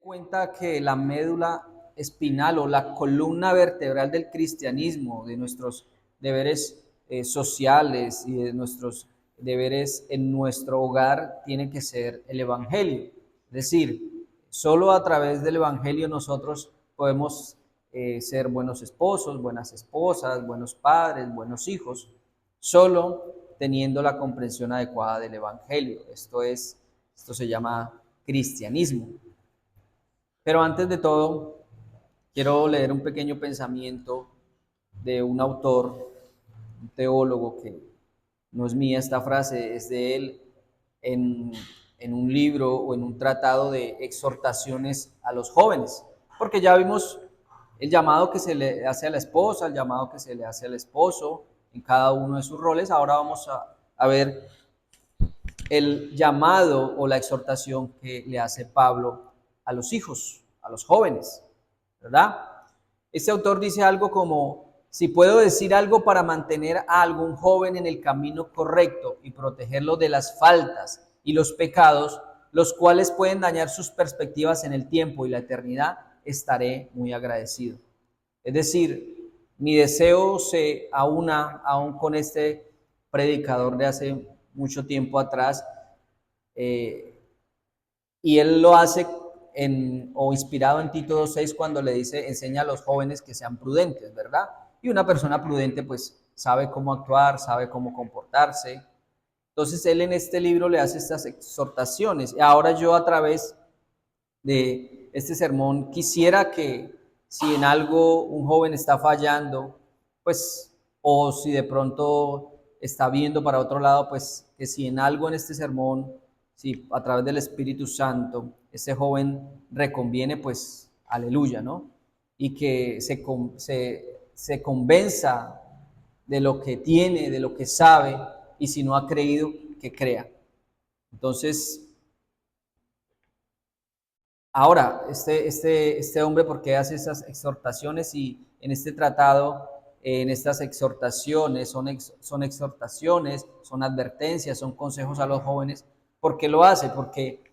Cuenta que la médula espinal o la columna vertebral del cristianismo, de nuestros deberes sociales y de nuestros deberes en nuestro hogar, tiene que ser el Evangelio. Es decir, solo a través del Evangelio nosotros podemos ser buenos esposos, buenas esposas, buenos padres, buenos hijos, solo teniendo la comprensión adecuada del Evangelio. Esto se llama cristianismo. Pero antes de todo, quiero leer un pequeño pensamiento de un autor, un teólogo, que no es mía esta frase, es de él en, en un libro o en un tratado de exhortaciones a los jóvenes. Porque ya vimos el llamado que se le hace a la esposa, el llamado que se le hace al esposo en cada uno de sus roles. Ahora vamos a ver el llamado o la exhortación que le hace Pablo a los hijos, a los jóvenes, ¿verdad? Este autor dice algo como: si puedo decir algo para mantener a algún joven en el camino correcto y protegerlo de las faltas y los pecados, los cuales pueden dañar sus perspectivas en el tiempo y la eternidad, estaré muy agradecido. Es decir, mi deseo se aúna aún con este predicador de hace mucho tiempo atrás, y él lo hace o inspirado en Tito 2:6, cuando le dice: enseña a los jóvenes que sean prudentes, ¿verdad? Y una persona prudente pues sabe cómo actuar, sabe cómo comportarse. Entonces él en este libro le hace estas exhortaciones. Y ahora yo, a través de este sermón, quisiera que, si en algo un joven está fallando, pues, o si de pronto está viendo para otro lado, pues que si en algo en este sermón, si a través del Espíritu Santo ese joven reconviene, pues aleluya, ¿no? Y que se convenza de lo que tiene, de lo que sabe, y si no ha creído, que crea. Entonces, ahora, este hombre, ¿por qué hace esas exhortaciones? Y en este tratado, en estas exhortaciones, son exhortaciones, son advertencias, son consejos a los jóvenes. ¿Por qué lo hace? Porque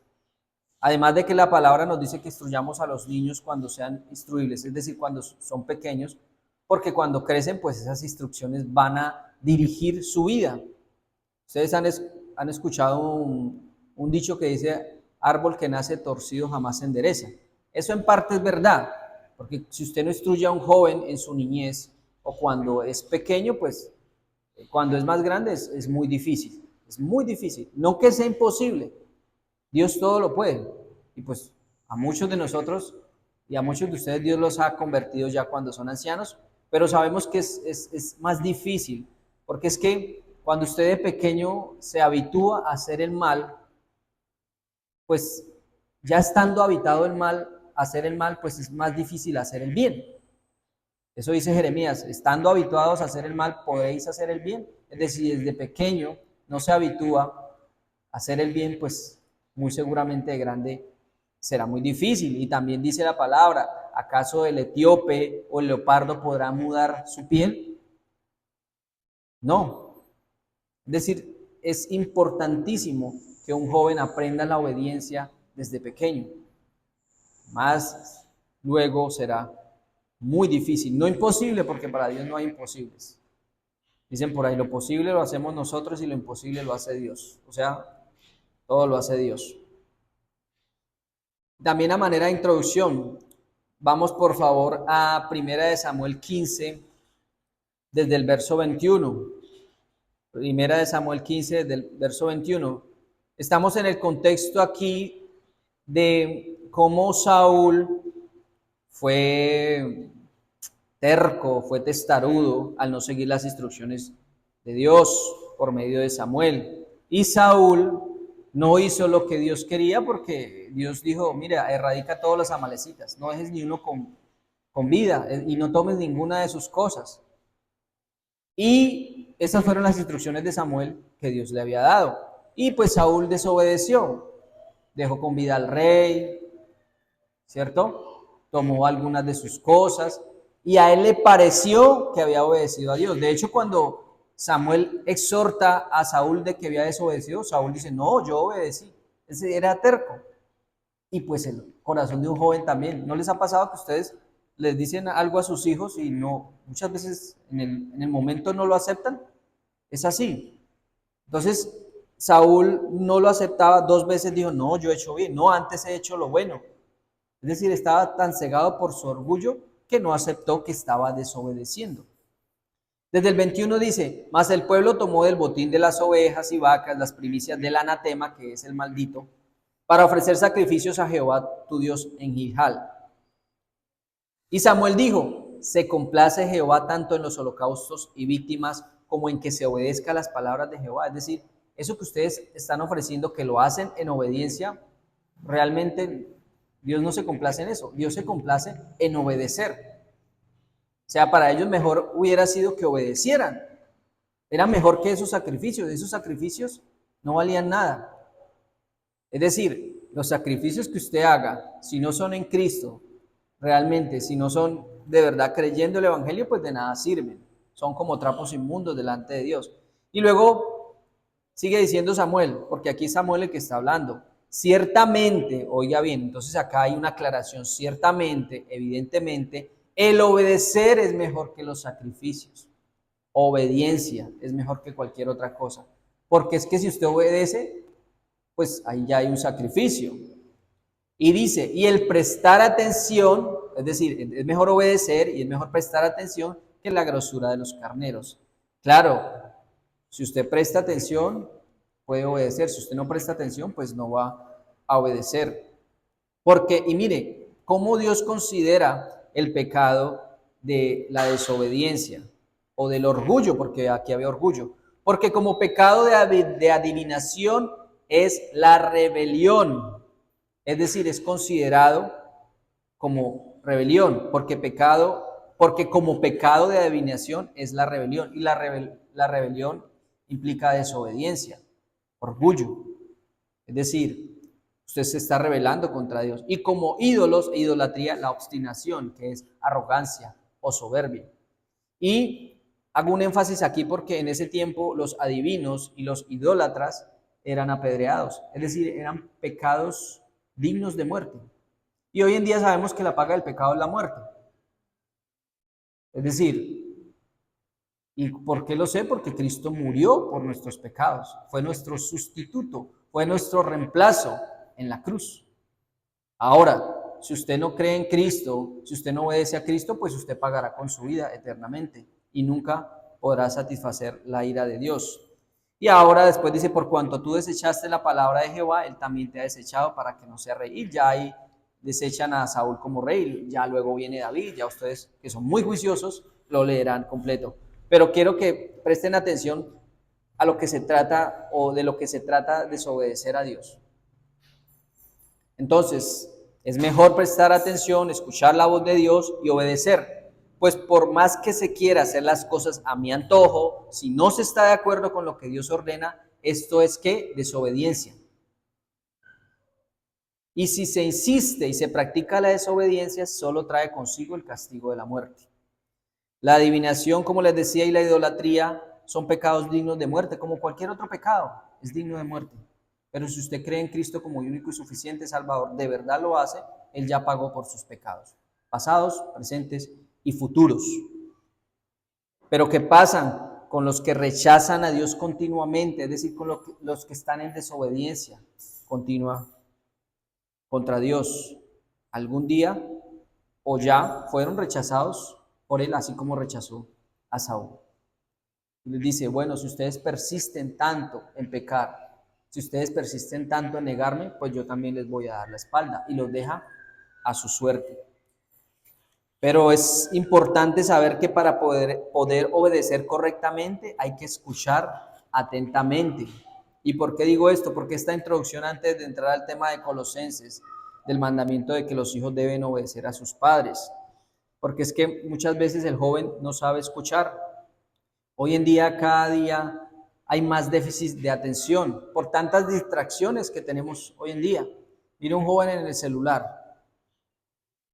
además de que la palabra nos dice que instruyamos a los niños cuando sean instruibles, es decir, cuando son pequeños, porque cuando crecen, pues esas instrucciones van a dirigir su vida. Ustedes han escuchado un dicho que dice: árbol que nace torcido jamás se endereza. Eso en parte es verdad, porque si usted no instruye a un joven en su niñez o cuando es pequeño, pues cuando es más grande es muy difícil. Es muy difícil. No que sea imposible, Dios todo lo puede. Y pues a muchos de nosotros y a muchos de ustedes Dios los ha convertido ya cuando son ancianos, pero sabemos que es más difícil, porque es que cuando usted de pequeño se habitúa a hacer el mal, pues ya estando habitado el mal, a hacer el mal, pues es más difícil hacer el bien. Eso dice Jeremías: estando habituados a hacer el mal, podéis hacer el bien. Es decir, desde pequeño no se habitúa a hacer el bien, pues muy seguramente de grande será muy difícil. Y también dice la palabra: ¿acaso el etíope o el leopardo podrá mudar su piel? No. Es decir, es importantísimo que un joven aprenda la obediencia desde pequeño. Más luego será muy difícil, no imposible, porque para Dios no hay imposibles. Dicen por ahí: lo posible lo hacemos nosotros y lo imposible lo hace Dios. O sea, todo lo hace Dios. También, a manera de introducción, vamos por favor a 1 Samuel 15, desde el verso 21. 1 Samuel 15, del verso 21. Estamos en el contexto aquí de cómo Saúl fue terco, fue testarudo al no seguir las instrucciones de Dios por medio de Samuel. Y Saúl no hizo lo que Dios quería, porque Dios dijo: mira, erradica a todos los amalecitas, no dejes ni uno con vida, y no tomes ninguna de sus cosas. Y esas fueron las instrucciones de Samuel que Dios le había dado. Y pues Saúl desobedeció, dejó con vida al rey, ¿cierto? Tomó algunas de sus cosas y a él le pareció que había obedecido a Dios. De hecho, cuando Samuel exhorta a Saúl de que había desobedecido, Saúl dice: no, yo obedecí. Ese era terco. y pues el corazón de un joven también. ¿No les ha pasado que ustedes les dicen algo a sus hijos y no, muchas veces en el momento no lo aceptan? Es así. Entonces, Saúl no lo aceptaba, 2 veces dijo, no, yo he hecho bien, no, antes he hecho lo bueno. Es decir, estaba tan cegado por su orgullo que no aceptó que estaba desobedeciendo. Desde el 21 dice, mas el pueblo tomó del botín de las ovejas y vacas las primicias del anatema, que es el maldito, para ofrecer sacrificios a Jehová tu Dios en Gilgal. Y Samuel dijo, se complace Jehová tanto en los holocaustos y víctimas como en que se obedezca a las palabras de Jehová. Es decir, eso que ustedes están ofreciendo, que lo hacen en obediencia, realmente Dios no se complace en eso. Dios se complace en obedecer. O sea, para ellos mejor hubiera sido que obedecieran. Era mejor que esos sacrificios. Esos sacrificios no valían nada. Es decir, los sacrificios que usted haga, si no son en Cristo, realmente, si no son de verdad creyendo el Evangelio, pues de nada sirven. Son como trapos inmundos delante de Dios. Y luego sigue diciendo Samuel, porque aquí es Samuel el que está hablando. Ciertamente, oiga bien, entonces acá hay una aclaración, ciertamente, evidentemente, el obedecer es mejor que los sacrificios. Obediencia es mejor que cualquier otra cosa. Porque es que si usted obedece, pues ahí ya hay un sacrificio. Y dice, y el prestar atención, es decir, es mejor obedecer y es mejor prestar atención que la grosura de los carneros. Claro, si usted presta atención, puede obedecer. Si usted no presta atención, pues no va a obedecer. Porque, y mire, cómo Dios considera el pecado de la desobediencia o del orgullo, porque aquí había orgullo. Porque como pecado de adivinación es la rebelión. Es decir, es considerado como rebelión, porque como pecado de adivinación es la rebelión, y la rebelión implica desobediencia, orgullo. Es decir, usted se está rebelando contra Dios. Y como ídolos e idolatría, la obstinación, que es arrogancia o soberbia. Y hago un énfasis aquí porque en ese tiempo los adivinos y los idólatras eran apedreados, es decir, eran pecados dignos de muerte. Y hoy en día sabemos que la paga del pecado es la muerte. Es decir, ¿y por qué lo sé? Porque Cristo murió por nuestros pecados, fue nuestro sustituto, fue nuestro reemplazo en la cruz. Ahora, si usted no cree en Cristo, si usted no obedece a Cristo, pues usted pagará con su vida eternamente y nunca podrá satisfacer la ira de Dios. Y ahora después dice, por cuanto tú desechaste la palabra de Jehová, él también te ha desechado para que no sea rey. Y ya ahí desechan a Saúl como rey, ya luego viene David, ya ustedes que son muy juiciosos lo leerán completo. Pero quiero que presten atención a lo que se trata o de lo que se trata desobedecer a Dios. Entonces, es mejor prestar atención, escuchar la voz de Dios y obedecer. Pues por más que se quiera hacer las cosas a mi antojo, si no se está de acuerdo con lo que Dios ordena, esto es ¿qué? Desobediencia. Y si se insiste y se practica la desobediencia, solo trae consigo el castigo de la muerte. La adivinación, como les decía, y la idolatría son pecados dignos de muerte, como cualquier otro pecado, es digno de muerte. Pero si usted cree en Cristo como único y suficiente Salvador, de verdad lo hace, Él ya pagó por sus pecados, pasados, presentes y futuros. Pero ¿qué pasan con los que rechazan a Dios continuamente? Es decir, con los que están en desobediencia continua contra Dios. Algún día o ya fueron rechazados por Él, así como rechazó a Saúl. Y les dice, bueno, si ustedes persisten tanto en pecar, si ustedes persisten tanto en negarme, pues yo también les voy a dar la espalda. Y los deja a su suerte. Pero es importante saber que para poder obedecer correctamente hay que escuchar atentamente. ¿Y por qué digo esto? Porque esta introducción, antes de entrar al tema de Colosenses, del mandamiento de que los hijos deben obedecer a sus padres. Porque es que muchas veces el joven no sabe escuchar. Hoy en día, cada día hay más déficit de atención por tantas distracciones que tenemos hoy en día. Mira un joven en el celular.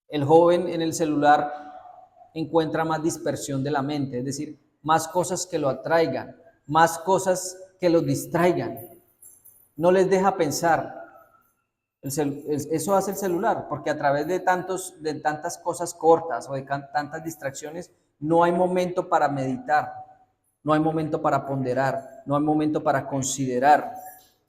El joven en el celular encuentra más dispersión de la mente, es decir, más cosas que lo atraigan, más cosas que lo distraigan. No les deja pensar. Eso hace el celular, porque a través de tantas cosas cortas o de tantas distracciones, no hay momento para meditar, no hay momento para ponderar, no hay momento para considerar.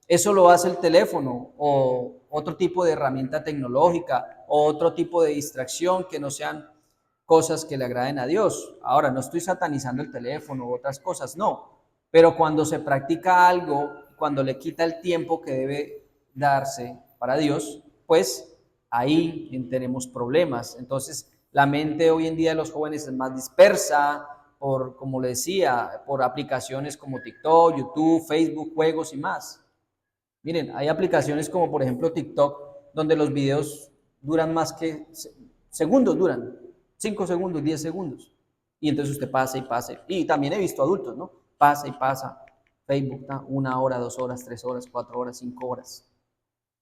Eso lo hace el teléfono o otro tipo de herramienta tecnológica o otro tipo de distracción que no sean cosas que le agraden a Dios. Ahora, no estoy satanizando el teléfono u otras cosas, no. Pero cuando se practica algo, cuando le quita el tiempo que debe darse para Dios, pues ahí tenemos problemas. Entonces, la mente hoy en día de los jóvenes es más dispersa por, como le decía, por aplicaciones como TikTok, YouTube, Facebook, juegos y más. Miren, hay aplicaciones como por ejemplo TikTok, donde los videos duran más que segundos, duran 5 segundos, 10 segundos. Y entonces usted pasa y pasa. Y también he visto adultos, ¿no? Pasa y pasa. Facebook, ¿no? 1 hora, 2 horas, 3 horas, 4 horas, 5 horas.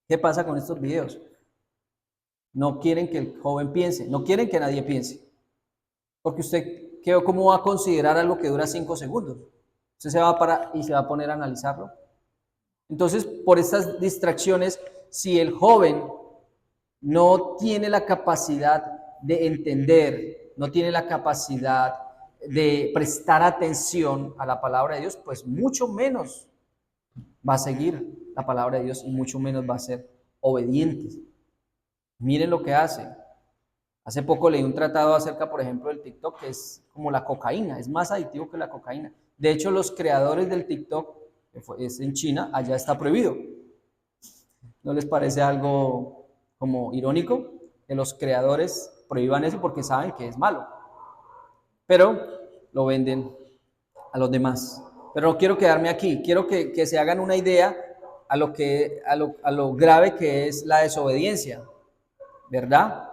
¿Qué pasa con estos videos? No quieren que el joven piense, no quieren que nadie piense. Porque usted, ¿cómo va a considerar algo que dura 5 segundos? Usted se va a parar y se va a poner a analizarlo. Entonces, por estas distracciones, si el joven no tiene la capacidad de entender, no tiene la capacidad de prestar atención a la palabra de Dios, pues mucho menos va a seguir la palabra de Dios y mucho menos va a ser obediente. Miren lo que hace. Hace poco leí un tratado acerca, por ejemplo, del TikTok, que es como la cocaína, es más adictivo que la cocaína. De hecho, los creadores del TikTok, que es en China, allá está prohibido. ¿No les parece algo como irónico que los creadores prohíban eso porque saben que es malo? Pero lo venden a los demás. Pero no quiero quedarme aquí, quiero que se hagan una idea a lo grave que es la desobediencia, ¿verdad?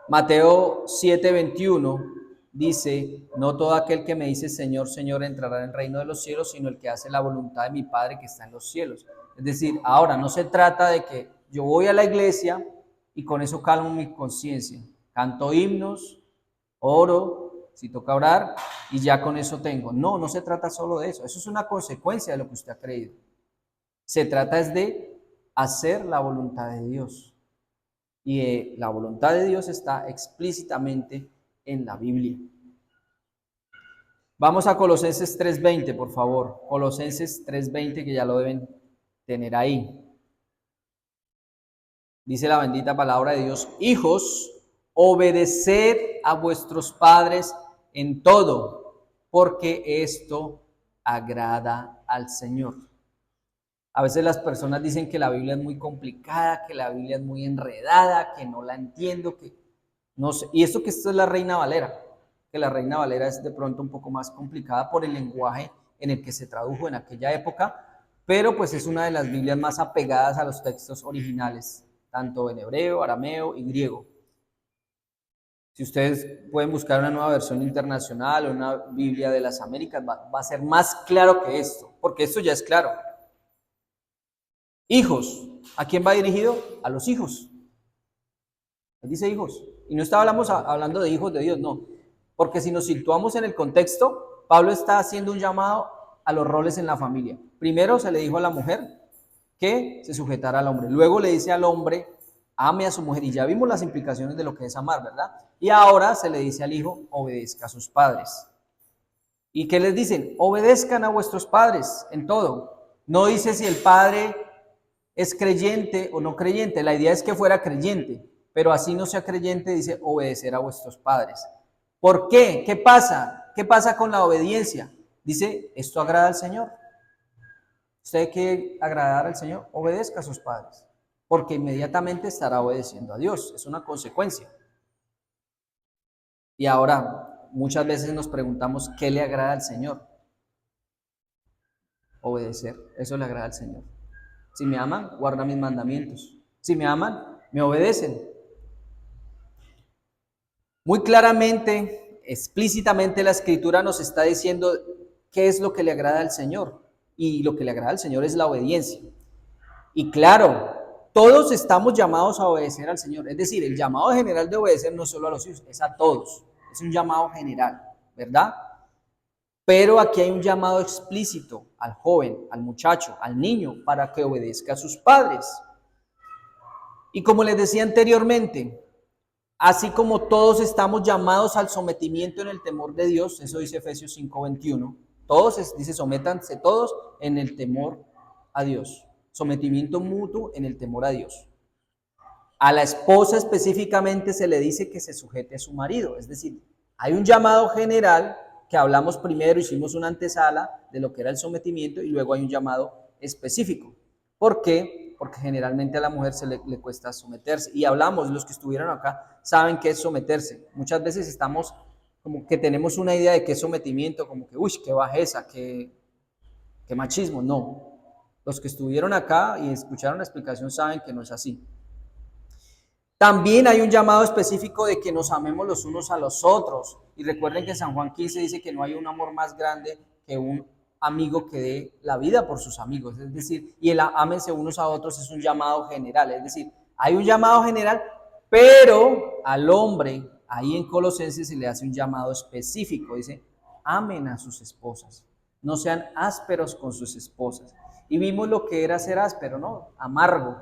Mateo 7:21 dice, no todo aquel que me dice Señor, Señor entrará en el reino de los cielos, sino el que hace la voluntad de mi Padre que está en los cielos. Es decir, ahora no se trata de que yo voy a la iglesia y con eso calmo mi conciencia. Canto himnos, oro, si toca orar, y ya con eso tengo. No, no se trata solo de eso. Eso es una consecuencia de lo que usted ha creído. Se trata es de hacer la voluntad de Dios. Y la voluntad de Dios está explícitamente en la Biblia. Vamos a Colosenses 3:20, por favor. Colosenses 3:20, que ya lo deben tener ahí. Dice la bendita palabra de Dios, hijos, obedeced a vuestros padres en todo, porque esto agrada al Señor. A veces las personas dicen que la Biblia es muy complicada, que la Biblia es muy enredada, que no la entiendo, que no sé. Y esto es la Reina Valera, que la Reina Valera es de pronto un poco más complicada por el lenguaje en el que se tradujo en aquella época, pero pues es una de las Biblias más apegadas a los textos originales, tanto en hebreo, arameo y griego. Si ustedes pueden buscar una nueva versión internacional o una Biblia de las Américas, va a ser más claro que esto, porque esto ya es claro. Hijos, ¿a quién va dirigido? A los hijos. Dice hijos. Y no estábamos hablando de hijos de Dios, no. Porque si nos situamos en el contexto, Pablo está haciendo un llamado a los roles en la familia. Primero se le dijo a la mujer que se sujetara al hombre. Luego le dice al hombre, ame a su mujer. Y ya vimos las implicaciones de lo que es amar, ¿verdad? Y ahora se le dice al hijo, obedezca a sus padres. ¿Y qué les dicen? Obedezcan a vuestros padres en todo. No dice si el padre es creyente o no creyente. La idea es que fuera creyente, pero así no sea creyente, dice obedecer a vuestros padres. ¿Por qué? ¿Qué pasa? ¿Qué pasa con la obediencia? Dice, esto agrada al Señor. Usted quiere agradar al Señor, obedezca a sus padres, porque inmediatamente estará obedeciendo a Dios. Es una consecuencia. Y ahora, muchas veces nos preguntamos, ¿qué le agrada al Señor? Obedecer, eso le agrada al Señor. Si me aman, guardan mis mandamientos. Si me aman, me obedecen. Muy claramente, explícitamente la Escritura nos está diciendo qué es lo que le agrada al Señor. Y lo que le agrada al Señor es la obediencia. Y claro, todos estamos llamados a obedecer al Señor. Es decir, el llamado general de obedecer no solo a los hijos, es a todos. Es un llamado general, ¿verdad? Pero aquí hay un llamado explícito al joven, al muchacho, al niño, para que obedezca a sus padres. Y como les decía anteriormente, así como todos estamos llamados al sometimiento en el temor de Dios, eso dice Efesios 5:21, todos, dice, sométanse todos en el temor a Dios, sometimiento mutuo en el temor a Dios. A la esposa específicamente se le dice que se sujete a su marido, es decir, hay un llamado general que hablamos primero, hicimos una antesala de lo que era el sometimiento y luego hay un llamado específico. ¿Por qué? Porque generalmente a la mujer le cuesta someterse. Y hablamos, los que estuvieron acá saben qué es someterse. Muchas veces estamos como que tenemos una idea de qué es sometimiento, como que, uy, qué bajeza, qué machismo. No. Los que estuvieron acá y escucharon la explicación saben que no es así. También hay un llamado específico de que nos amemos los unos a los otros. Y recuerden que San Juan 15 dice que no hay un amor más grande que un amigo que dé la vida por sus amigos. Es decir, y el ámense unos a otros es un llamado general. Es decir, hay un llamado general, pero al hombre, ahí en Colosenses se le hace un llamado específico. Dice, amen a sus esposas. No sean ásperos con sus esposas. Y vimos lo que era ser áspero, ¿no? Amargo,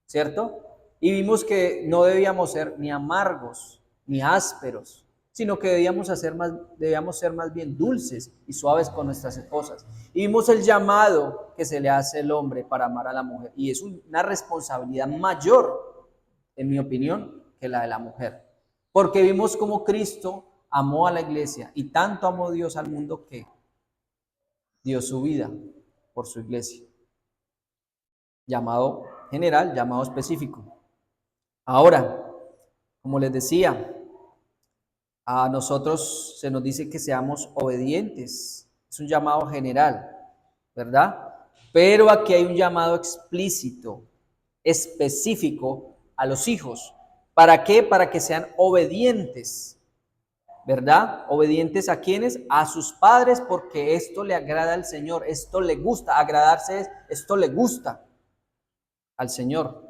¿cierto? Y vimos que no debíamos ser ni amargos ni ásperos, sino que debíamos ser más bien dulces y suaves con nuestras esposas. Y vimos el llamado que se le hace al hombre para amar a la mujer. Y es una responsabilidad mayor, en mi opinión, que la de la mujer. Porque vimos cómo Cristo amó a la iglesia y tanto amó Dios al mundo que dio su vida por su iglesia. Llamado general, llamado específico. Ahora, como les decía, a nosotros se nos dice que seamos obedientes. Es un llamado general, ¿verdad? Pero aquí hay un llamado explícito, específico a los hijos. ¿Para qué? Para que sean obedientes, ¿verdad? ¿Obedientes a quiénes? A sus padres, porque esto le agrada al Señor, esto le gusta. Agradarse es, esto le gusta al Señor.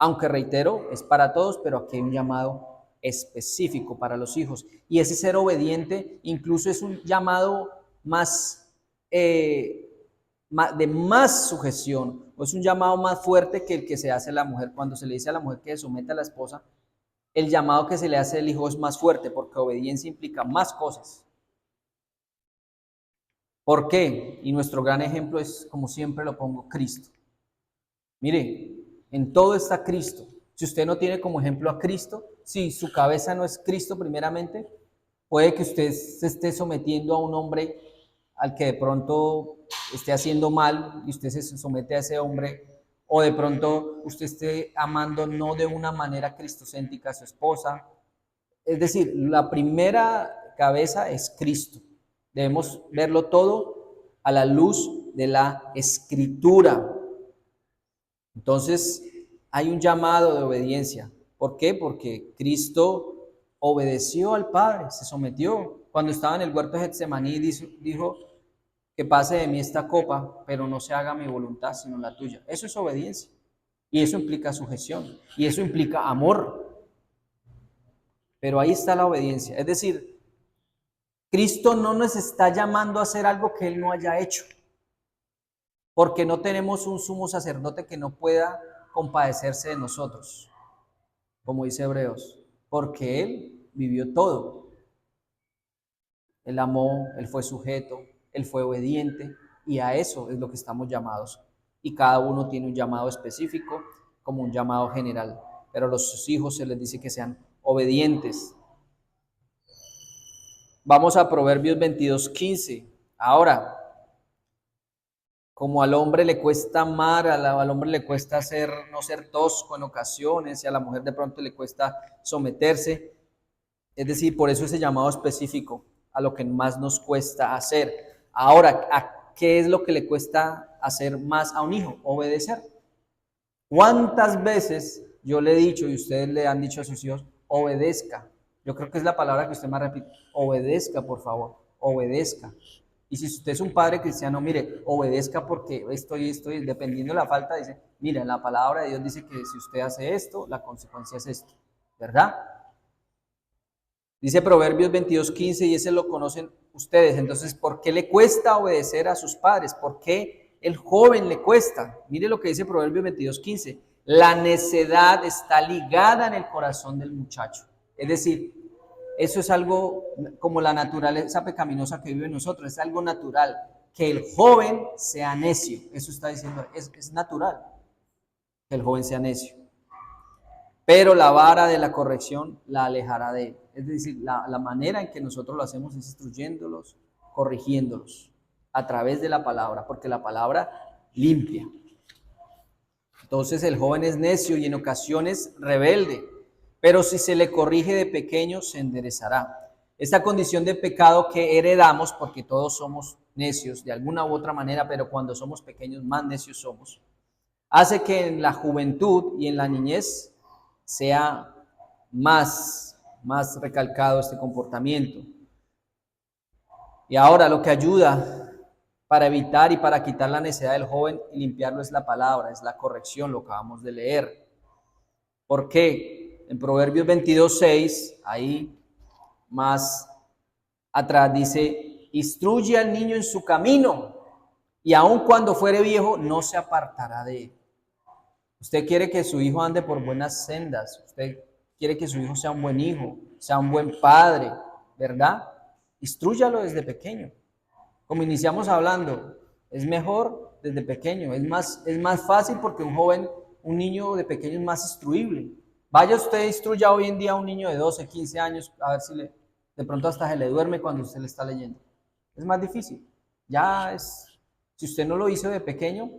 Aunque reitero, es para todos, pero aquí hay un llamado específico para los hijos. Y ese ser obediente incluso es un llamado más, de más sujeción, o es un llamado más fuerte que el que se hace a la mujer. Cuando se le dice a la mujer que se somete a la esposa, el llamado que se le hace al hijo es más fuerte, porque obediencia implica más cosas. ¿Por qué? Y nuestro gran ejemplo es, como siempre lo pongo, Cristo. Mire, en todo está Cristo. Si usted no tiene como ejemplo a Cristo, si su cabeza no es Cristo primeramente, puede que usted se esté sometiendo a un hombre al que de pronto esté haciendo mal y usted se somete a ese hombre, o de pronto usted esté amando no de una manera cristocéntrica a su esposa. Es decir, la primera cabeza es Cristo. Debemos verlo todo a la luz de la Escritura. Entonces, hay un llamado de obediencia. ¿Por qué? Porque Cristo obedeció al Padre, se sometió. Cuando estaba en el huerto de Getsemaní, dijo que pase de mí esta copa, pero no se haga mi voluntad, sino la tuya. Eso es obediencia. Y eso implica sujeción. Y eso implica amor. Pero ahí está la obediencia. Es decir, Cristo no nos está llamando a hacer algo que Él no haya hecho. Porque no tenemos un sumo sacerdote que no pueda compadecerse de nosotros, como dice Hebreos, porque Él vivió todo. Él amó, Él fue sujeto, Él fue obediente, y a eso es lo que estamos llamados. Y cada uno tiene un llamado específico como un llamado general, pero a los hijos se les dice que sean obedientes. Vamos a Proverbios 22:15. Ahora, como al hombre le cuesta amar, al hombre le cuesta no ser tosco en ocasiones, y a la mujer de pronto le cuesta someterse. Es decir, por eso ese llamado específico a lo que más nos cuesta hacer. Ahora, ¿a qué es lo que le cuesta hacer más a un hijo? Obedecer. ¿Cuántas veces yo le he dicho y ustedes le han dicho a sus hijos, obedezca? Yo creo que es la palabra que usted más repite, obedezca, por favor, obedezca. Y si usted es un padre cristiano, mire, obedezca porque esto y esto, y dependiendo de la falta, dice, mira, la palabra de Dios dice que si usted hace esto, la consecuencia es esto, ¿verdad? Dice Proverbios 22:15 y ese lo conocen ustedes. Entonces, ¿por qué le cuesta obedecer a sus padres? ¿Por qué el joven le cuesta? Mire lo que dice Proverbios 22:15. La necedad está ligada en el corazón del muchacho. Es decir, eso es algo como la naturaleza pecaminosa que vive en nosotros, es algo natural. Que el joven sea necio, eso está diciendo, es natural que el joven sea necio. Pero la vara de la corrección la alejará de él. Es decir, la manera en que nosotros lo hacemos es instruyéndolos, corrigiéndolos a través de la palabra, porque la palabra limpia. Entonces el joven es necio y en ocasiones rebelde, pero si se le corrige de pequeño se enderezará. Esta condición de pecado que heredamos, porque todos somos necios de alguna u otra manera, pero cuando somos pequeños más necios somos, hace que en la juventud y en la niñez sea más recalcado este comportamiento. Y ahora lo que ayuda para evitar y para quitar la necedad del joven y limpiarlo es la palabra, es la corrección, lo que acabamos de leer. ¿Por qué? En Proverbios 22:6, ahí más atrás dice, instruye al niño en su camino y aun cuando fuere viejo no se apartará de él. Usted quiere que su hijo ande por buenas sendas, usted quiere que su hijo sea un buen hijo, sea un buen padre, ¿verdad? Instrúyalo desde pequeño. Como iniciamos hablando, es mejor desde pequeño, es más fácil porque un niño de pequeño es más instruible. Vaya usted, instruya hoy en día a un niño de 12, 15 años, a ver si de pronto hasta se le duerme cuando usted le está leyendo. Es más difícil. Si usted no lo hizo de pequeño,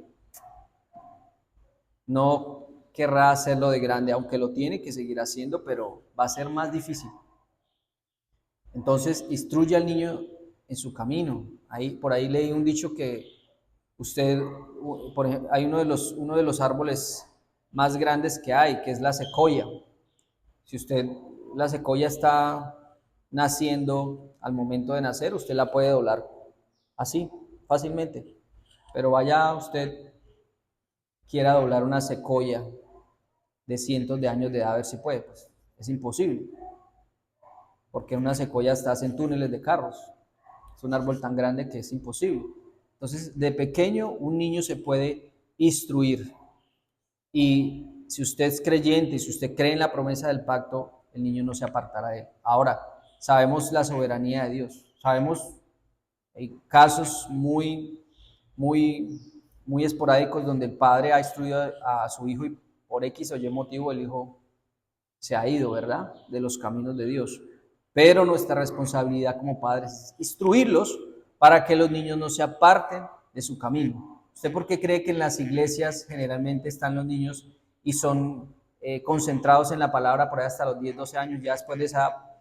no querrá hacerlo de grande, aunque lo tiene que seguir haciendo, pero va a ser más difícil. Entonces, instruye al niño en su camino. Por ahí leí un dicho que por ejemplo, hay uno de los árboles más grandes que hay, que es la secoya. Si la secoya está naciendo al momento de nacer, usted la puede doblar así, fácilmente. Pero vaya usted, quiera doblar una secoya de cientos de años de edad, a ver si puede, pues es imposible. Porque una secoya está en túneles de carros. Es un árbol tan grande que es imposible. Entonces, de pequeño, un niño se puede instruir. Y si usted es creyente, si usted cree en la promesa del pacto, el niño no se apartará de él. Ahora, sabemos la soberanía de Dios. Sabemos, hay casos muy esporádicos donde el padre ha instruido a su hijo y por X o Y motivo el hijo se ha ido, ¿verdad?, de los caminos de Dios. Pero nuestra responsabilidad como padres es instruirlos para que los niños no se aparten de su camino. ¿Usted por qué cree que en las iglesias generalmente están los niños y son concentrados en la palabra por ahí hasta los 10, 12 años? Ya después de esa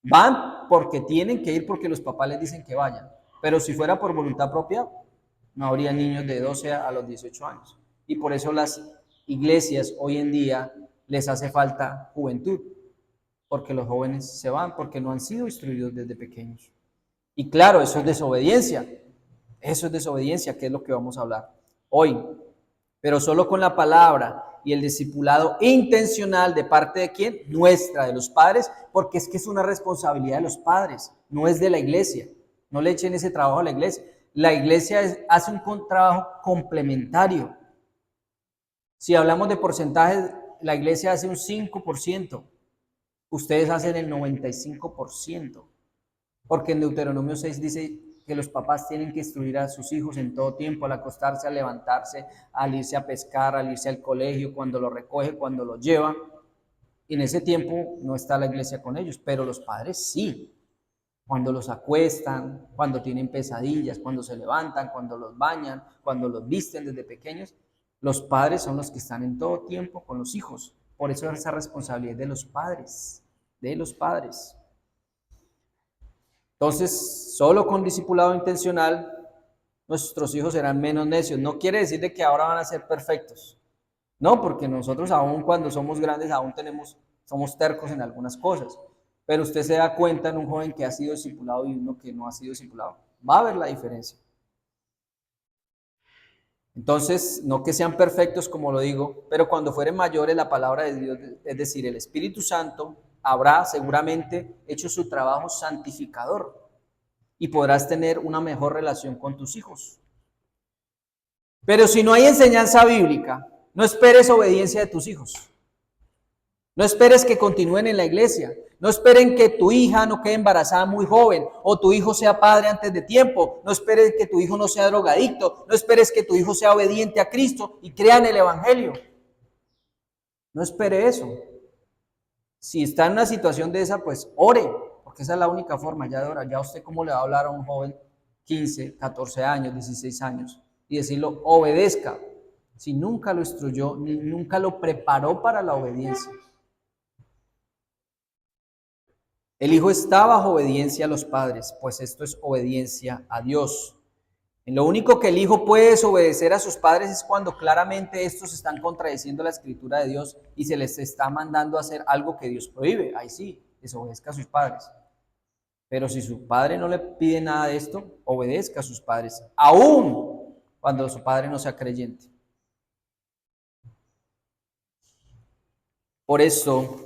van porque tienen que ir porque los papás les dicen que vayan. Pero si fuera por voluntad propia, no habría niños de 12 a los 18 años. Y por eso las iglesias hoy en día les hace falta juventud, porque los jóvenes se van, porque no han sido instruidos desde pequeños. Y claro, eso es desobediencia, que es lo que vamos a hablar hoy. Pero solo con la palabra y el discipulado intencional de parte de ¿quién? Nuestra, de los padres, porque es que es una responsabilidad de los padres, no es de la iglesia. No le echen ese trabajo a la iglesia. La iglesia hace un trabajo complementario. Si hablamos de porcentajes, la iglesia hace un 5%. Ustedes hacen el 95%, porque en Deuteronomio 6 dice que los papás tienen que instruir a sus hijos en todo tiempo, al acostarse, al levantarse, al irse a pescar, al irse al colegio, cuando lo recoge, cuando lo lleva. Y en ese tiempo no está la iglesia con ellos, pero los padres sí. Cuando los acuestan, cuando tienen pesadillas, cuando se levantan, cuando los bañan, cuando los visten desde pequeños, los padres son los que están en todo tiempo con los hijos. Por eso esa responsabilidad de los padres, Entonces, solo con discipulado intencional, nuestros hijos serán menos necios. No quiere decir de que ahora van a ser perfectos. No, porque nosotros aún cuando somos grandes, somos tercos en algunas cosas. Pero usted se da cuenta en un joven que ha sido discipulado y uno que no ha sido discipulado. Va a haber la diferencia. Entonces, no que sean perfectos, como lo digo, pero cuando fueren mayores, la palabra de Dios, es decir, el Espíritu Santo, habrá seguramente hecho su trabajo santificador y podrás tener una mejor relación con tus hijos. Pero si no hay enseñanza bíblica, No esperes obediencia de tus hijos. No esperes que continúen en la iglesia. No esperen que tu hija no quede embarazada muy joven o tu hijo sea padre antes de tiempo. No esperes que tu hijo no sea drogadicto. No esperes que tu hijo sea obediente a Cristo y crea en el evangelio. No espere eso. Si está en una situación de esa, pues ore, porque esa es la única forma ya de orar. Ya usted cómo le va a hablar a un joven 15, 14 años, 16 años y decirlo, obedezca, si nunca lo instruyó ni nunca lo preparó para la obediencia. El hijo está bajo obediencia a los padres, pues esto es obediencia a Dios. En lo único que el hijo puede desobedecer a sus padres es cuando claramente estos están contradiciendo la escritura de Dios y se les está mandando a hacer algo que Dios prohíbe. Ahí sí, desobedezca a sus padres. Pero si su padre no le pide nada de esto, obedezca a sus padres, aún cuando su padre no sea creyente. Por eso,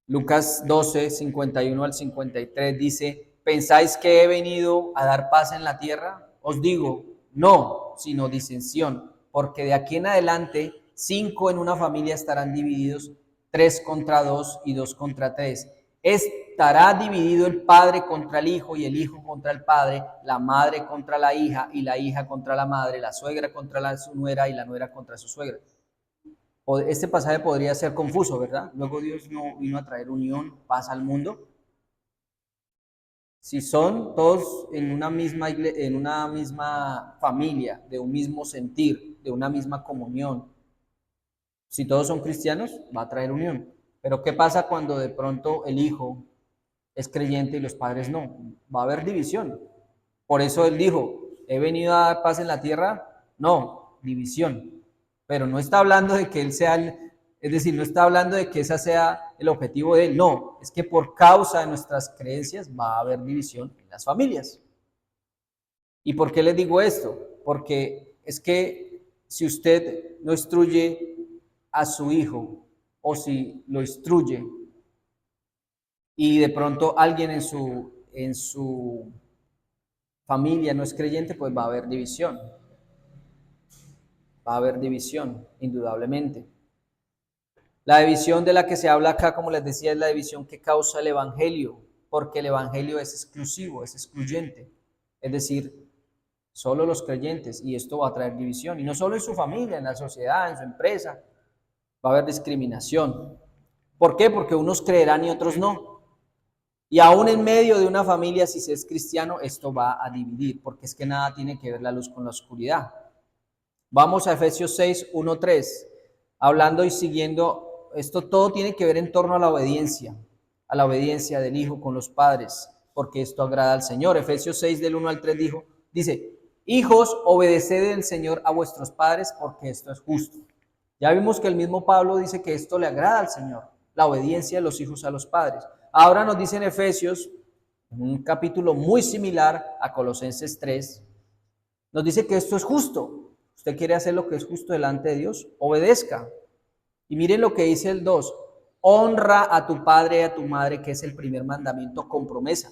Lucas 12, 51 al 53 dice, ¿pensáis que he venido a dar paz en la tierra? Os digo, no, sino disensión, porque de aquí en adelante 5 en una familia estarán divididos, 3 contra 2 y 2 contra 3. Estará dividido el padre contra el hijo y el hijo contra el padre, la madre contra la hija y la hija contra la madre, la suegra contra su nuera y la nuera contra su suegra. Este pasaje podría ser confuso, ¿verdad? Luego Dios no vino a traer unión, paz al mundo. Si son todos en una misma familia, de un mismo sentir, de una misma comunión, si todos son cristianos, va a traer unión. Pero ¿qué pasa cuando de pronto el hijo es creyente y los padres no? Va a haber división. Por eso él dijo, ¿he venido a dar paz en la tierra? No, división. Pero no está hablando de que él sea, es decir, no está hablando de que ese sea el objetivo de él. No, es que por causa de nuestras creencias va a haber división en las familias. ¿Y por qué les digo esto? Porque es que si usted no instruye a su hijo o si lo instruye y de pronto alguien en su familia no es creyente, pues va a haber división. Va a haber división, indudablemente. La división de la que se habla acá, como les decía, es la división que causa el evangelio, porque el evangelio es exclusivo, es excluyente. Es decir, solo los creyentes, y esto va a traer división, y no solo en su familia, en la sociedad, en su empresa, va a haber discriminación. ¿Por qué? Porque unos creerán y otros no. Y aún en medio de una familia, si se es cristiano, esto va a dividir, porque es que nada tiene que ver la luz con la oscuridad. Vamos a Efesios 6, 1, 3, hablando y siguiendo, esto todo tiene que ver en torno a la obediencia del Hijo con los padres, porque esto agrada al Señor. Efesios 6, del 1 al 3 dice, hijos, obedeced el Señor a vuestros padres, porque esto es justo. Ya vimos que el mismo Pablo dice que esto le agrada al Señor, la obediencia de los hijos a los padres. Ahora nos dice en Efesios, un capítulo muy similar a Colosenses 3, nos dice que esto es justo. Usted quiere hacer lo que es justo delante de Dios, obedezca. Y miren lo que dice el 2, honra a tu padre y a tu madre, que es el primer mandamiento con promesa,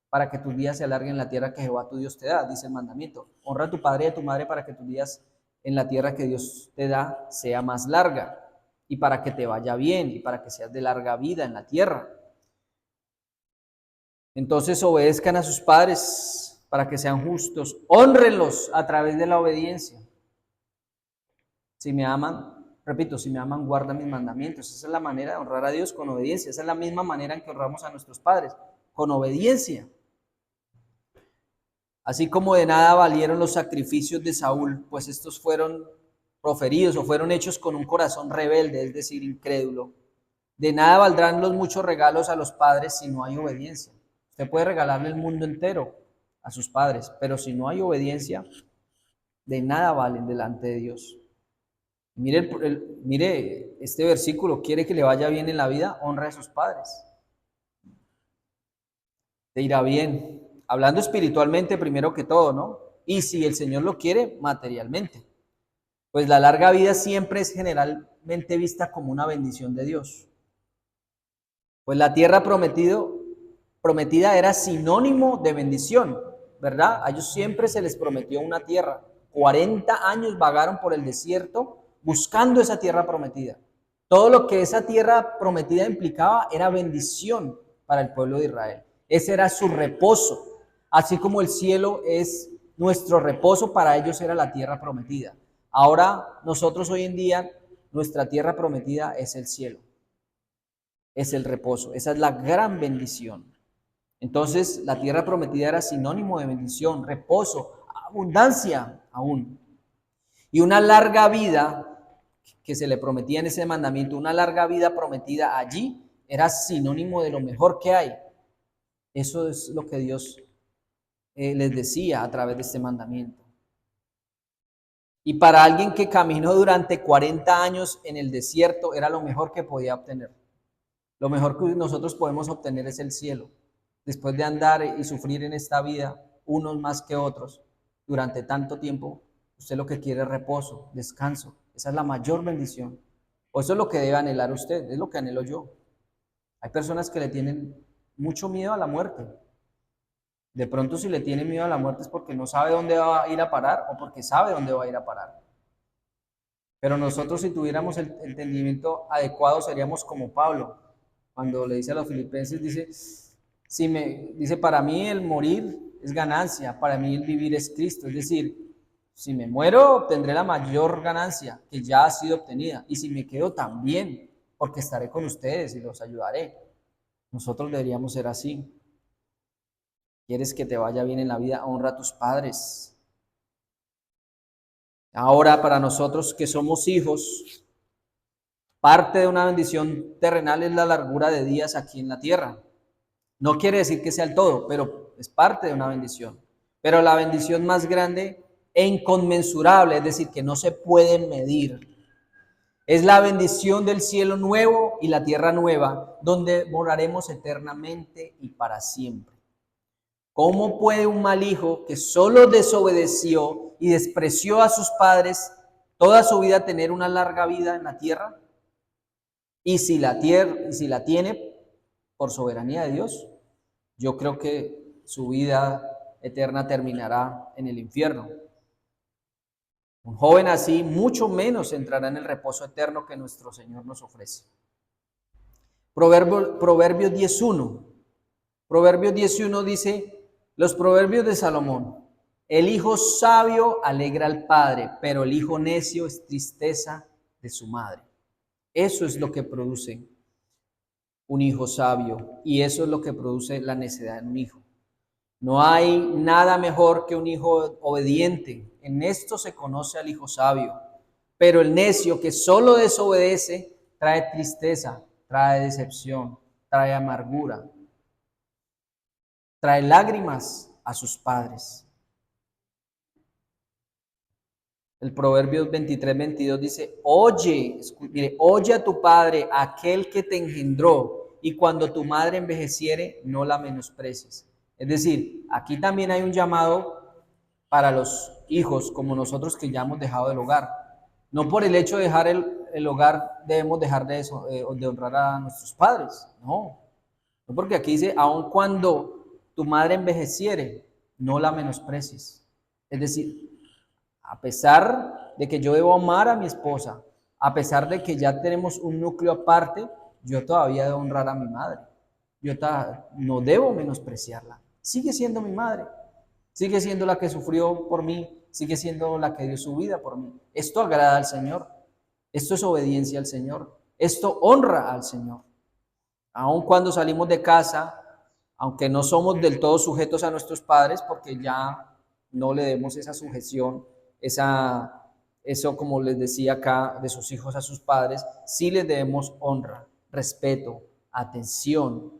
para que tus días se alarguen en la tierra que Jehová tu Dios te da, dice el mandamiento. Honra a tu padre y a tu madre para que tus días en la tierra que Dios te da sea más larga y para que te vaya bien y para que seas de larga vida en la tierra. Entonces obedezcan a sus padres para que sean justos, honrenlos a través de la obediencia. Si me aman, repito, si me aman, guarda mis mandamientos. Esa es la manera de honrar a Dios, con obediencia. Esa es la misma manera en que honramos a nuestros padres, con obediencia. Así como de nada valieron los sacrificios de Saúl, pues estos fueron proferidos o fueron hechos con un corazón rebelde, es decir, incrédulo. De nada valdrán los muchos regalos a los padres si no hay obediencia. Usted puede regalarle el mundo entero a sus padres, pero si no hay obediencia, de nada valen delante de Dios. Mire, este versículo, quiere que le vaya bien en la vida, honra a sus padres. Te irá bien, hablando espiritualmente primero que todo, ¿no? Y si el Señor lo quiere, materialmente. Pues la larga vida siempre es generalmente vista como una bendición de Dios. Pues la tierra prometida era sinónimo de bendición, ¿verdad? A ellos siempre se les prometió una tierra 40 años vagaron por el desierto buscando esa tierra prometida. Todo lo que esa tierra prometida implicaba era bendición para el pueblo de Israel. Ese era su reposo. Así como el cielo es nuestro reposo, para ellos era la tierra prometida. Ahora nosotros hoy en día, nuestra tierra prometida es el cielo. Es el reposo. Esa es la gran bendición. Entonces, la tierra prometida era sinónimo de bendición, reposo, abundancia aún. Y una larga vida que se le prometía en ese mandamiento, una larga vida prometida allí, era sinónimo de lo mejor que hay. Eso es lo que Dios les decía a través de este mandamiento. Y para alguien que caminó durante 40 años en el desierto, era lo mejor que podía obtener. Lo mejor que nosotros podemos obtener es el cielo. Después de andar y sufrir en esta vida, unos más que otros, durante tanto tiempo, usted lo que quiere es reposo, descanso. Esa es la mayor bendición. O eso es lo que debe anhelar usted, es lo que anhelo yo. Hay personas que le tienen mucho miedo a la muerte. De pronto, si le tiene miedo a la muerte es porque no sabe dónde va a ir a parar o porque sabe dónde va a ir a parar. Pero nosotros, si tuviéramos el entendimiento adecuado, seríamos como Pablo, cuando le dice a los filipenses, dice, para mí el morir es ganancia, para mí el vivir es Cristo. Es decir, si me muero, obtendré la mayor ganancia que ya ha sido obtenida. Y si me quedo, también, porque estaré con ustedes y los ayudaré. Nosotros deberíamos ser así. ¿Quieres que te vaya bien en la vida? Honra a tus padres. Ahora, para nosotros que somos hijos, parte de una bendición terrenal es la largura de días aquí en la tierra. No quiere decir que sea el todo, pero es parte de una bendición. Pero la bendición más grande e inconmensurable, es decir, que no se puede medir, es la bendición del cielo nuevo y la tierra nueva, donde moraremos eternamente y para siempre. ¿Cómo puede un mal hijo que solo desobedeció y despreció a sus padres toda su vida tener una larga vida en la tierra? Y si la tiene por soberanía de Dios, yo creo que su vida eterna terminará en el infierno. Un joven así mucho menos entrará en el reposo eterno que nuestro Señor nos ofrece. Proverbios 10.1. Proverbios 10.1 dice, los proverbios de Salomón: el hijo sabio alegra al padre, pero el hijo necio es tristeza de su madre. Eso es lo que produce un hijo sabio y eso es lo que produce la necedad en un hijo. No hay nada mejor que un hijo obediente. En esto se conoce al hijo sabio. Pero el necio que solo desobedece trae tristeza, trae decepción, trae amargura, trae lágrimas a sus padres. El Proverbios 23:22 dice, oye a tu padre, aquel que te engendró, y cuando tu madre envejeciere, no la menosprecies. Es decir, aquí también hay un llamado para los hijos como nosotros que ya hemos dejado el hogar. No por el hecho de dejar el hogar debemos dejar de honrar a nuestros padres, no. No, porque aquí dice, aun cuando tu madre envejeciere, no la menosprecies. Es decir, a pesar de que yo debo amar a mi esposa, a pesar de que ya tenemos un núcleo aparte, yo todavía debo honrar a mi madre. Yo no debo menospreciarla. Sigue siendo mi madre. Sigue siendo la que sufrió por mí. Sigue siendo la que dio su vida por mí. Esto agrada al Señor. Esto es obediencia al Señor. Esto honra al Señor. Aun cuando salimos de casa, aunque no somos del todo sujetos a nuestros padres, porque ya no le demos esa sujeción, eso como les decía acá, de sus hijos a sus padres, sí les debemos honra, respeto, atención.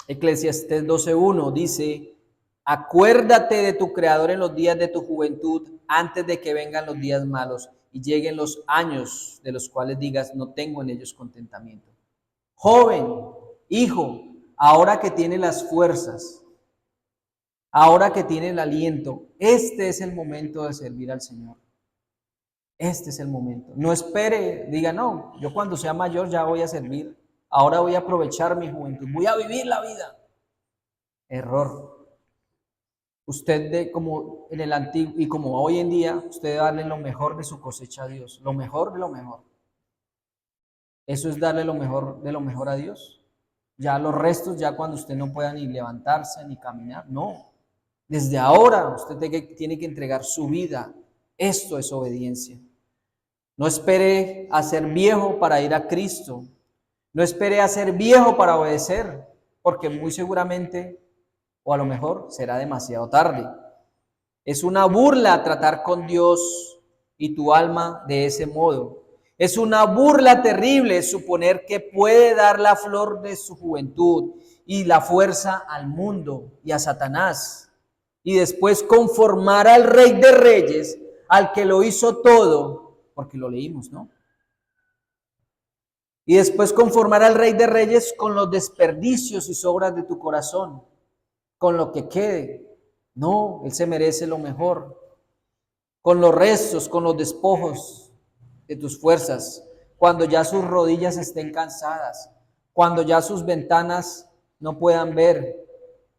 Eclesiastés 12:1 dice, acuérdate de tu Creador en los días de tu juventud, antes de que vengan los días malos y lleguen los años de los cuales digas, no tengo en ellos contentamiento. Joven, hijo, ahora que tiene las fuerzas, ahora que tiene el aliento, este es el momento de servir al Señor. Este es el momento. No espere, diga, no, yo cuando sea mayor ya voy a servir. Ahora voy a aprovechar mi juventud, voy a vivir la vida. Error. Usted como en el antiguo y como hoy en día, usted debe darle lo mejor de su cosecha a Dios, lo mejor de lo mejor. Eso es darle lo mejor de lo mejor a Dios. Ya los restos, ya cuando usted no pueda ni levantarse ni caminar, no. Desde ahora usted tiene que entregar su vida. Esto es obediencia. No espere a ser viejo para ir a Cristo. No espere a ser viejo para obedecer, porque muy seguramente, o a lo mejor, será demasiado tarde. Es una burla tratar con Dios y tu alma de ese modo. Es una burla terrible suponer que puede dar la flor de su juventud y la fuerza al mundo y a Satanás, y después conformar al Rey de Reyes, al que lo hizo todo, porque lo leímos, ¿no? Y después conformar al Rey de Reyes con los desperdicios y sobras de tu corazón, con lo que quede. No, Él se merece lo mejor. Con los restos, con los despojos de tus fuerzas, cuando ya sus rodillas estén cansadas, cuando ya sus ventanas no puedan ver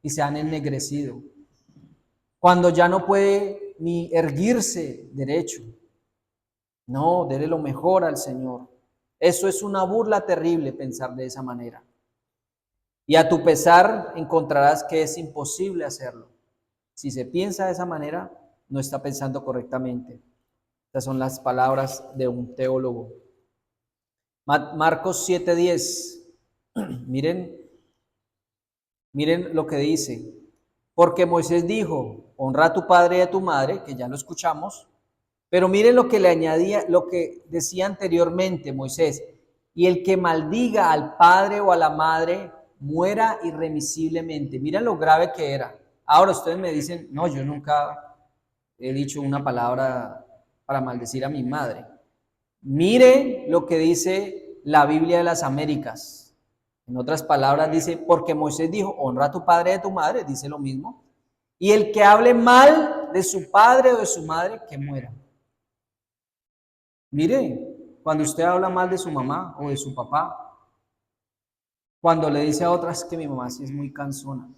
y se han ennegrecido, cuando ya no puede ni erguirse derecho. No, dele lo mejor al Señor. Eso es una burla terrible pensar de esa manera. Y a tu pesar encontrarás que es imposible hacerlo. Si se piensa de esa manera, no está pensando correctamente. Estas son las palabras de un teólogo. Marcos 7:10. Miren, miren lo que dice. Porque Moisés dijo, honra a tu padre y a tu madre, que ya lo escuchamos, pero miren lo que le añadía, lo que decía anteriormente Moisés, y el que maldiga al padre o a la madre muera irremisiblemente. Miren lo grave que era. Ahora ustedes me dicen, no, yo nunca he dicho una palabra para maldecir a mi madre. Mire lo que dice la Biblia de las Américas. En otras palabras dice, porque Moisés dijo, honra a tu padre y a tu madre, dice lo mismo. Y el que hable mal de su padre o de su madre, que muera. Mire, cuando usted habla mal de su mamá o de su papá, cuando le dice a otras que mi mamá sí es muy cansona,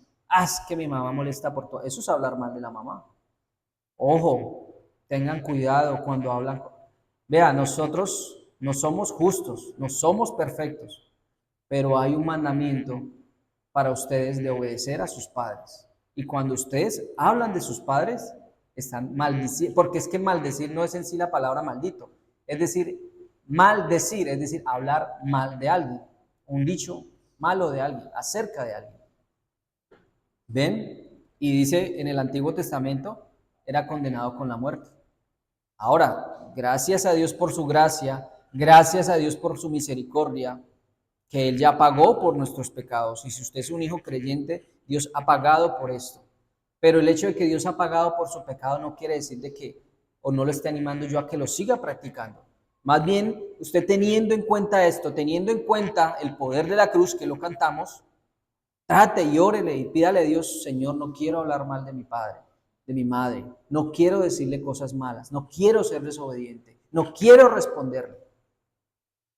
es que mi mamá molesta por todo, eso es hablar mal de la mamá. Ojo, tengan cuidado cuando hablan. Vea, nosotros no somos justos, no somos perfectos, pero hay un mandamiento para ustedes de obedecer a sus padres. Y cuando ustedes hablan de sus padres, están maldiciendo, porque es que maldecir no es en sí la palabra maldito, es decir, maldecir, es decir, hablar mal de alguien, un dicho malo de alguien, acerca de alguien. ¿Ven? Y dice en el Antiguo Testamento, era condenado con la muerte. Ahora, gracias a Dios por su gracia, gracias a Dios por su misericordia, que Él ya pagó por nuestros pecados. Y si usted es un hijo creyente, Dios ha pagado por esto. Pero el hecho de que Dios ha pagado por su pecado no quiere decir de que, o no le esté animando yo a que lo siga practicando. Más bien, usted teniendo en cuenta esto, teniendo en cuenta el poder de la cruz que lo cantamos, trate y órele y pídale a Dios, Señor, no quiero hablar mal de mi padre, de mi madre, no quiero decirle cosas malas, no quiero ser desobediente, no quiero responderle,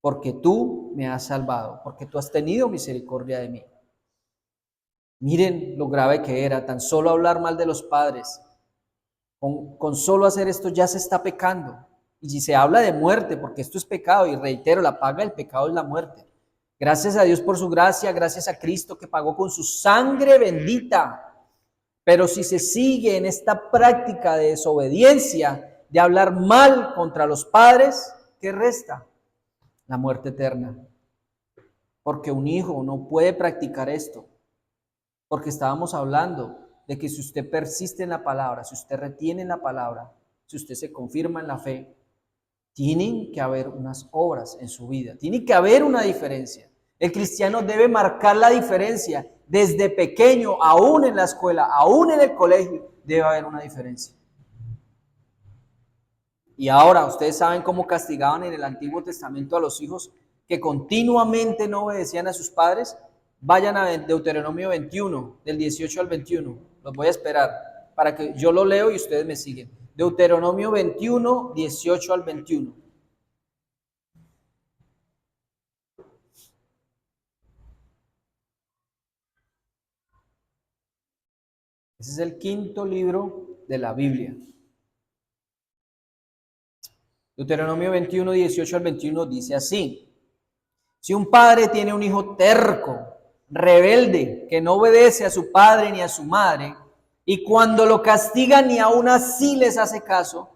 porque tú me has salvado, porque tú has tenido misericordia de mí. Miren lo grave que era, tan solo hablar mal de los padres, con solo hacer esto ya se está pecando. Y si se habla de muerte, porque esto es pecado, y reitero, la paga del pecado es la muerte. Gracias a Dios por su gracia, gracias a Cristo que pagó con su sangre bendita. Pero si se sigue en esta práctica de desobediencia, de hablar mal contra los padres, ¿qué resta? La muerte eterna. Porque un hijo no puede practicar esto. Porque estábamos hablando de que si usted persiste en la palabra, si usted retiene la palabra, si usted se confirma en la fe, tienen que haber unas obras en su vida, tiene que haber una diferencia. El cristiano debe marcar la diferencia desde pequeño, aún en la escuela, aún en el colegio, debe haber una diferencia. Y ahora, ustedes saben cómo castigaban en el Antiguo Testamento a los hijos que continuamente no obedecían a sus padres. Vayan a Deuteronomio 21, del 18 al 21. Los voy a esperar para que yo lo leo y ustedes me siguen. Deuteronomio 21, 18 al 21. Ese es el quinto libro de la Biblia. Deuteronomio 21, 18 al 21 dice así: si un padre tiene un hijo terco, rebelde, que no obedece a su padre ni a su madre, y cuando lo castiga ni aún así les hace caso,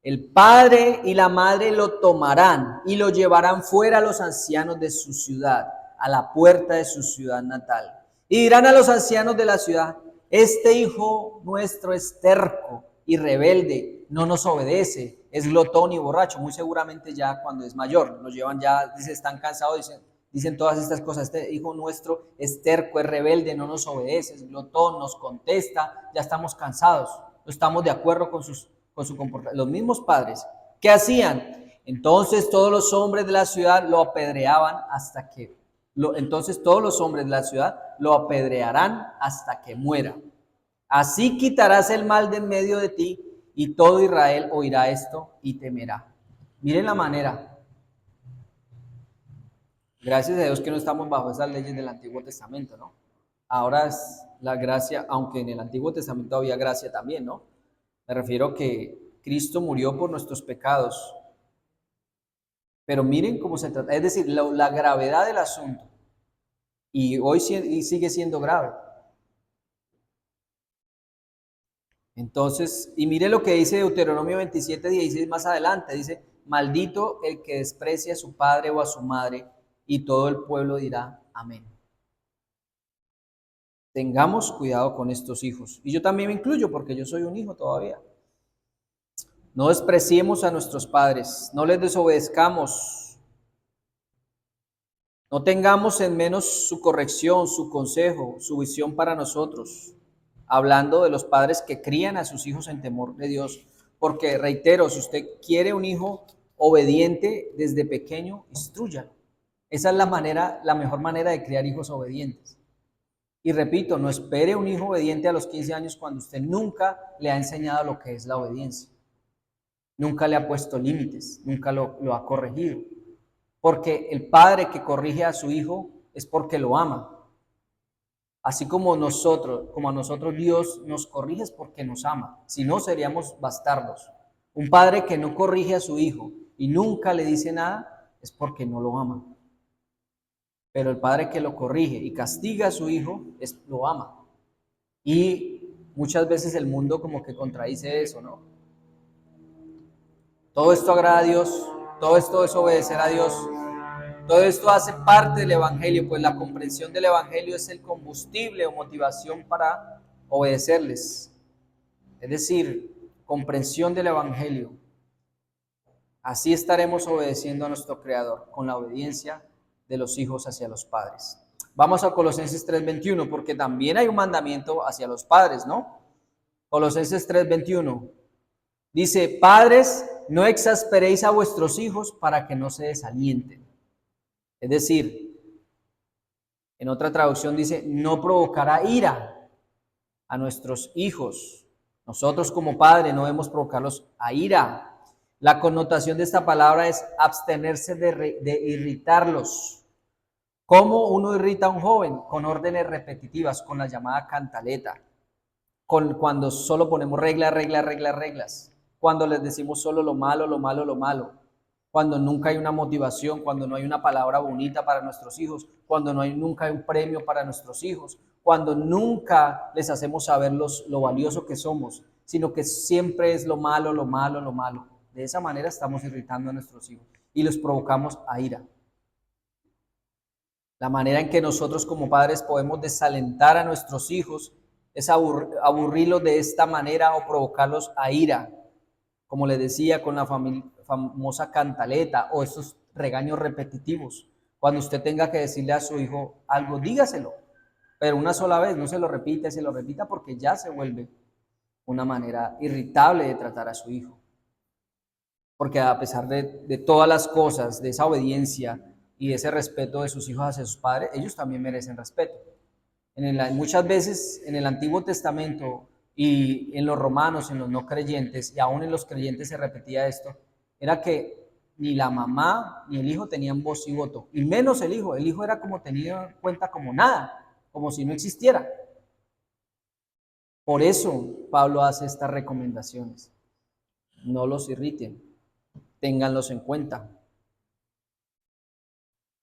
el padre y la madre lo tomarán y lo llevarán fuera a los ancianos de su ciudad, a la puerta de su ciudad natal. Y dirán a los ancianos de la ciudad: este hijo nuestro es terco y rebelde, no nos obedece, es glotón y borracho. Muy seguramente ya cuando es mayor, lo llevan ya, están cansados, dicen todas estas cosas. Este hijo nuestro es terco, es rebelde, no nos obedece, es glotón, nos contesta, ya estamos cansados, no estamos de acuerdo con su comportamiento. Los mismos padres, ¿qué hacían? Entonces todos los hombres de la ciudad lo apedreaban hasta que entonces todos los hombres de la ciudad lo apedrearán hasta que muera. Así quitarás el mal de en medio de ti, y todo Israel oirá esto y temerá. Miren la manera. Gracias a Dios que no estamos bajo esas leyes del Antiguo Testamento, ¿no? Ahora es la gracia, aunque en el Antiguo Testamento había gracia también, ¿no? Me refiero que Cristo murió por nuestros pecados. Pero miren cómo se trata, es decir, la gravedad del asunto. Y hoy sigue siendo grave. Entonces, y mire lo que dice Deuteronomio 27, 16 más adelante. Dice: maldito el que desprecia a su padre o a su madre, y todo el pueblo dirá amén. Tengamos cuidado con estos hijos. Y yo también me incluyo porque yo soy un hijo todavía. No despreciemos a nuestros padres, no les desobedezcamos. No tengamos en menos su corrección, su consejo, su visión para nosotros, hablando de los padres que crían a sus hijos en temor de Dios. Porque, reitero, si usted quiere un hijo obediente desde pequeño, instrúyalo. Esa es la mejor manera de criar hijos obedientes. Y repito, no espere un hijo obediente a los 15 años cuando usted nunca le ha enseñado lo que es la obediencia. Nunca le ha puesto límites, nunca lo ha corregido. Porque el padre que corrige a su hijo es porque lo ama. Así como a nosotros Dios nos corrige es porque nos ama. Si no, seríamos bastardos. Un padre que no corrige a su hijo y nunca le dice nada es porque no lo ama. Pero el padre que lo corrige y castiga a su hijo lo ama. Y muchas veces el mundo como que contradice eso, ¿no? Todo esto agrada a Dios, todo esto es obedecer a Dios. Todo esto hace parte del Evangelio, pues la comprensión del Evangelio es el combustible o motivación para obedecerles. Es decir, comprensión del Evangelio. Así estaremos obedeciendo a nuestro Creador, con la obediencia de los hijos hacia los padres. Vamos a Colosenses 3:21, porque también hay un mandamiento hacia los padres, ¿no? Colosenses 3:21 dice: padres, no exasperéis a vuestros hijos para que no se desalienten. Es decir, en otra traducción dice: no provocará ira a nuestros hijos. Nosotros como padres no debemos provocarlos a ira. La connotación de esta palabra es abstenerse de irritarlos. ¿Cómo uno irrita a un joven? Con órdenes repetitivas, con la llamada cantaleta. Cuando solo ponemos reglas, reglas, reglas, reglas. Cuando les decimos solo lo malo, lo malo, lo malo. Cuando nunca hay una motivación, cuando no hay una palabra bonita para nuestros hijos, cuando nunca hay un premio para nuestros hijos, cuando nunca les hacemos saber lo valioso que somos, sino que siempre es lo malo, lo malo, lo malo. De esa manera estamos irritando a nuestros hijos y los provocamos a ira. La manera en que nosotros como padres podemos desalentar a nuestros hijos es aburrirlos de esta manera o provocarlos a ira, como les decía, con la famosa cantaleta o estos regaños repetitivos. Cuando usted tenga que decirle a su hijo algo, dígaselo, pero una sola vez, no se lo repita porque ya se vuelve una manera irritable de tratar a su hijo. Porque a pesar de todas las cosas, de esa obediencia y de ese respeto de sus hijos hacia sus padres, ellos también merecen respeto. Muchas veces en el Antiguo Testamento y en los romanos, en los no creyentes, y aún en los creyentes se repetía esto, era que ni la mamá ni el hijo tenían voz y voto, y menos el hijo era como tenido en cuenta como nada, como si no existiera. Por eso Pablo hace estas recomendaciones. No los irriten, ténganlos en cuenta.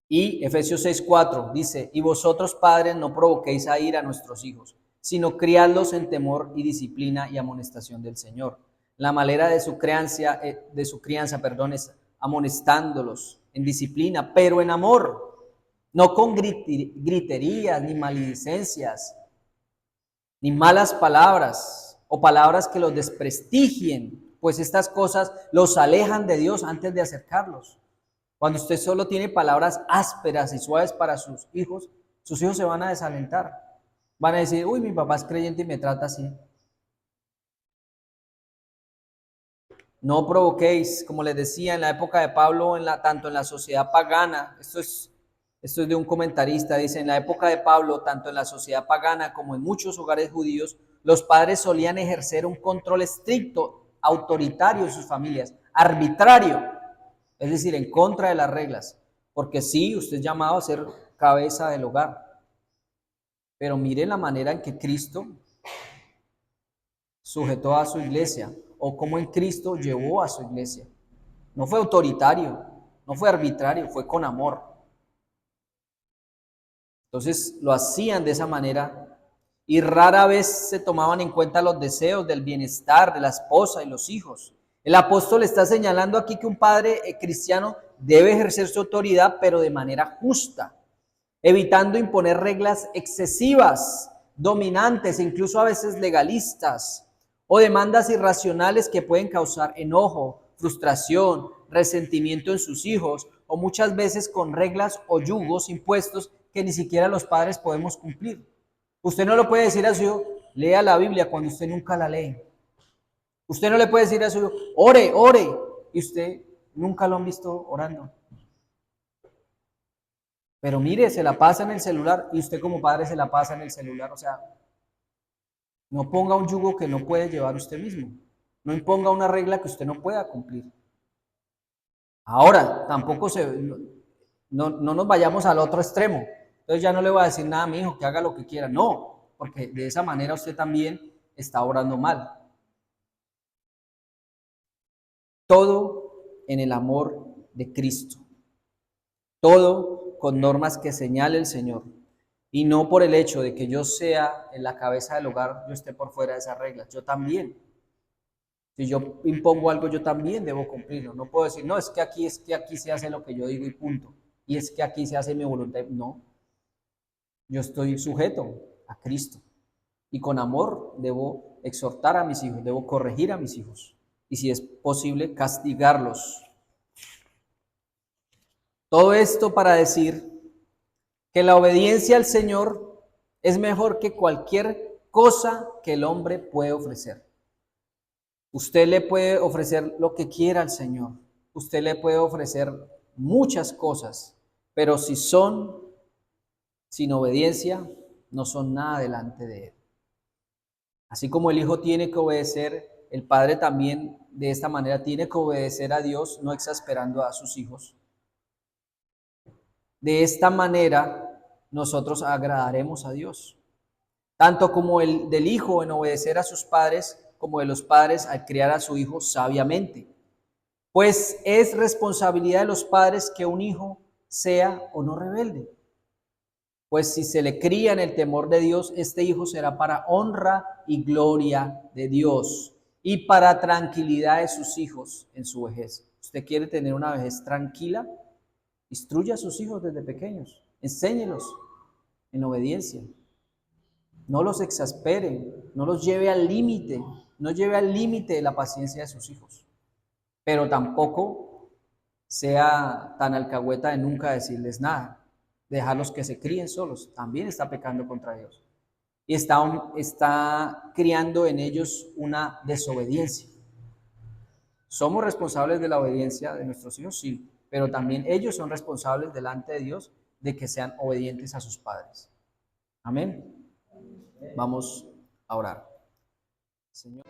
Y Efesios 6:4 dice, y vosotros padres no provoquéis a ira a nuestros hijos, sino criadlos en temor y disciplina y amonestación del Señor. La manera de su crianza, es amonestándolos en disciplina, pero en amor, no con griterías, ni maledicencias, ni malas palabras o palabras que los desprestigien, pues estas cosas los alejan de Dios antes de acercarlos. Cuando usted solo tiene palabras ásperas y suaves para sus hijos se van a desalentar. Van a decir, uy, mi papá es creyente y me trata así. No provoquéis, como les decía, en la época de Pablo, tanto en la sociedad pagana, esto es de un comentarista, dice, en la época de Pablo, tanto en la sociedad pagana como en muchos hogares judíos, los padres solían ejercer un control estricto, autoritario en sus familias, arbitrario, es decir, en contra de las reglas, porque sí, usted es llamado a ser cabeza del hogar, pero mire la manera en que Cristo sujetó a su iglesia, o cómo en Cristo llevó a su iglesia. No fue autoritario, no fue arbitrario, fue con amor. Entonces lo hacían de esa manera y rara vez se tomaban en cuenta los deseos del bienestar de la esposa y los hijos. El apóstol está señalando aquí que un padre cristiano debe ejercer su autoridad, pero de manera justa, evitando imponer reglas excesivas, dominantes, incluso a veces legalistas, o demandas irracionales que pueden causar enojo, frustración, resentimiento en sus hijos, o muchas veces con reglas o yugos impuestos que ni siquiera los padres podemos cumplir. Usted no lo puede decir a su hijo, lea la Biblia cuando usted nunca la lee. Usted no le puede decir a su hijo, ore, ore, y usted nunca lo han visto orando. Pero mire, se la pasa en el celular y usted como padre se la pasa en el celular. O sea, no ponga un yugo que no puede llevar usted mismo. No imponga una regla que usted no pueda cumplir. Ahora, tampoco no nos vayamos al otro extremo. Entonces ya no le voy a decir nada a mi hijo, que haga lo que quiera. No, porque de esa manera usted también está obrando mal. Todo en el amor de Cristo. Todo con normas que señale el Señor. Y no por el hecho de que yo sea en la cabeza del hogar, yo esté por fuera de esas reglas. Yo también. Si yo impongo algo, yo también debo cumplirlo. No puedo decir, no, es que aquí se hace lo que yo digo y punto. Y es que aquí se hace mi voluntad. No. Yo estoy sujeto a Cristo. Y con amor debo exhortar a mis hijos, debo corregir a mis hijos. Y si es posible, castigarlos. Todo esto para decir que la obediencia al Señor es mejor que cualquier cosa que el hombre puede ofrecer. Usted le puede ofrecer lo que quiera al Señor. Usted le puede ofrecer muchas cosas, pero si son sin obediencia, no son nada delante de Él. Así como el Hijo tiene que obedecer, el Padre también de esta manera tiene que obedecer a Dios, no exasperando a sus hijos. De esta manera nosotros agradaremos a Dios, tanto como el del hijo en obedecer a sus padres, como de los padres al criar a su hijo sabiamente. Pues es responsabilidad de los padres que un hijo sea o no rebelde. Pues si se le cría en el temor de Dios, este hijo será para honra y gloria de Dios y para tranquilidad de sus hijos en su vejez. ¿Usted quiere tener una vejez tranquila? Instruya a sus hijos desde pequeños, enséñelos en obediencia. No los exaspere, no los lleve al límite, no lleve al límite de la paciencia de sus hijos. Pero tampoco sea tan alcahueta de nunca decirles nada, dejarlos que se críen solos, también está pecando contra Dios. Y está criando en ellos una desobediencia. ¿Somos responsables de la obediencia de nuestros hijos? Sí, pero también ellos son responsables delante de Dios de que sean obedientes a sus padres. Amén. Vamos a orar. Señor.